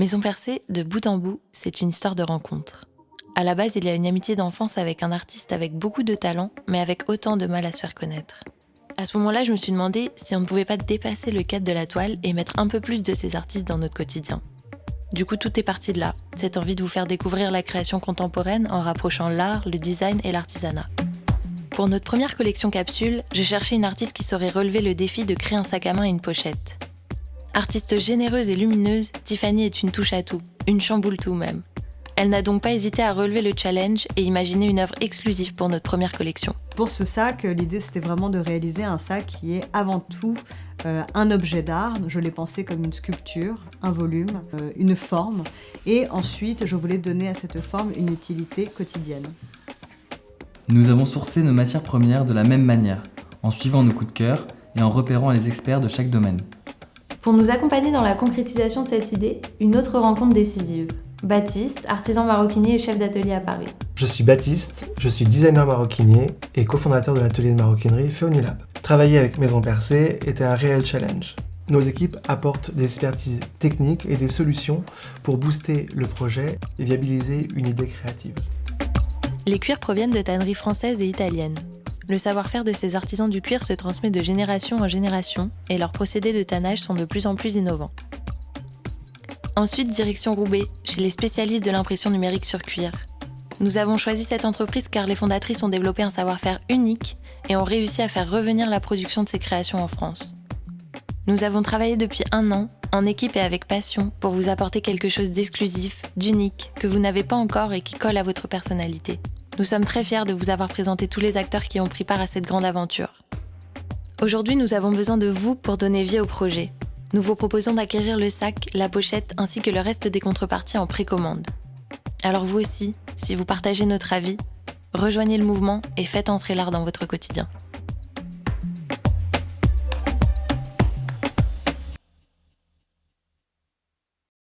Maison Percée, de bout en bout, c'est une histoire de rencontre. À la base, il y a une amitié d'enfance avec un artiste avec beaucoup de talent, mais avec autant de mal à se faire connaître. À ce moment-là, je me suis demandé si on ne pouvait pas dépasser le cadre de la toile et mettre un peu plus de ces artistes dans notre quotidien. Du coup, tout est parti de là, cette envie de vous faire découvrir la création contemporaine en rapprochant l'art, le design et l'artisanat. Pour notre première collection capsule, je cherchais une artiste qui saurait relever le défi de créer un sac à main et une pochette. Artiste généreuse et lumineuse, Tiffany est une touche à tout, une chamboule-tout même. Elle n'a donc pas hésité à relever le challenge et imaginer une œuvre exclusive pour notre première collection. Pour ce sac, l'idée c'était vraiment de réaliser un sac qui est avant tout un objet d'art. Je l'ai pensé comme une sculpture, un volume, une forme. Et ensuite, je voulais donner à cette forme une utilité quotidienne. Nous avons sourcé nos matières premières de la même manière, en suivant nos coups de cœur et en repérant les experts de chaque domaine. Pour nous accompagner dans la concrétisation de cette idée, une autre rencontre décisive. Baptiste, artisan maroquinier et chef d'atelier à Paris. Je suis Baptiste, je suis designer maroquinier et cofondateur de l'atelier de maroquinerie Feonilab. Travailler avec Maison Percée était un réel challenge. Nos équipes apportent des expertises techniques et des solutions pour booster le projet et viabiliser une idée créative. Les cuirs proviennent de tanneries françaises et italiennes. Le savoir-faire de ces artisans du cuir se transmet de génération en génération et leurs procédés de tannage sont de plus en plus innovants. Ensuite, direction Roubaix, chez les spécialistes de l'impression numérique sur cuir. Nous avons choisi cette entreprise car les fondatrices ont développé un savoir-faire unique et ont réussi à faire revenir la production de ces créations en France. Nous avons travaillé depuis 1 an, en équipe et avec passion, pour vous apporter quelque chose d'exclusif, d'unique, que vous n'avez pas encore et qui colle à votre personnalité. Nous sommes très fiers de vous avoir présenté tous les acteurs qui ont pris part à cette grande aventure. Aujourd'hui, nous avons besoin de vous pour donner vie au projet. Nous vous proposons d'acquérir le sac, la pochette ainsi que le reste des contreparties en précommande. Alors vous aussi, si vous partagez notre avis, rejoignez le mouvement et faites entrer l'art dans votre quotidien.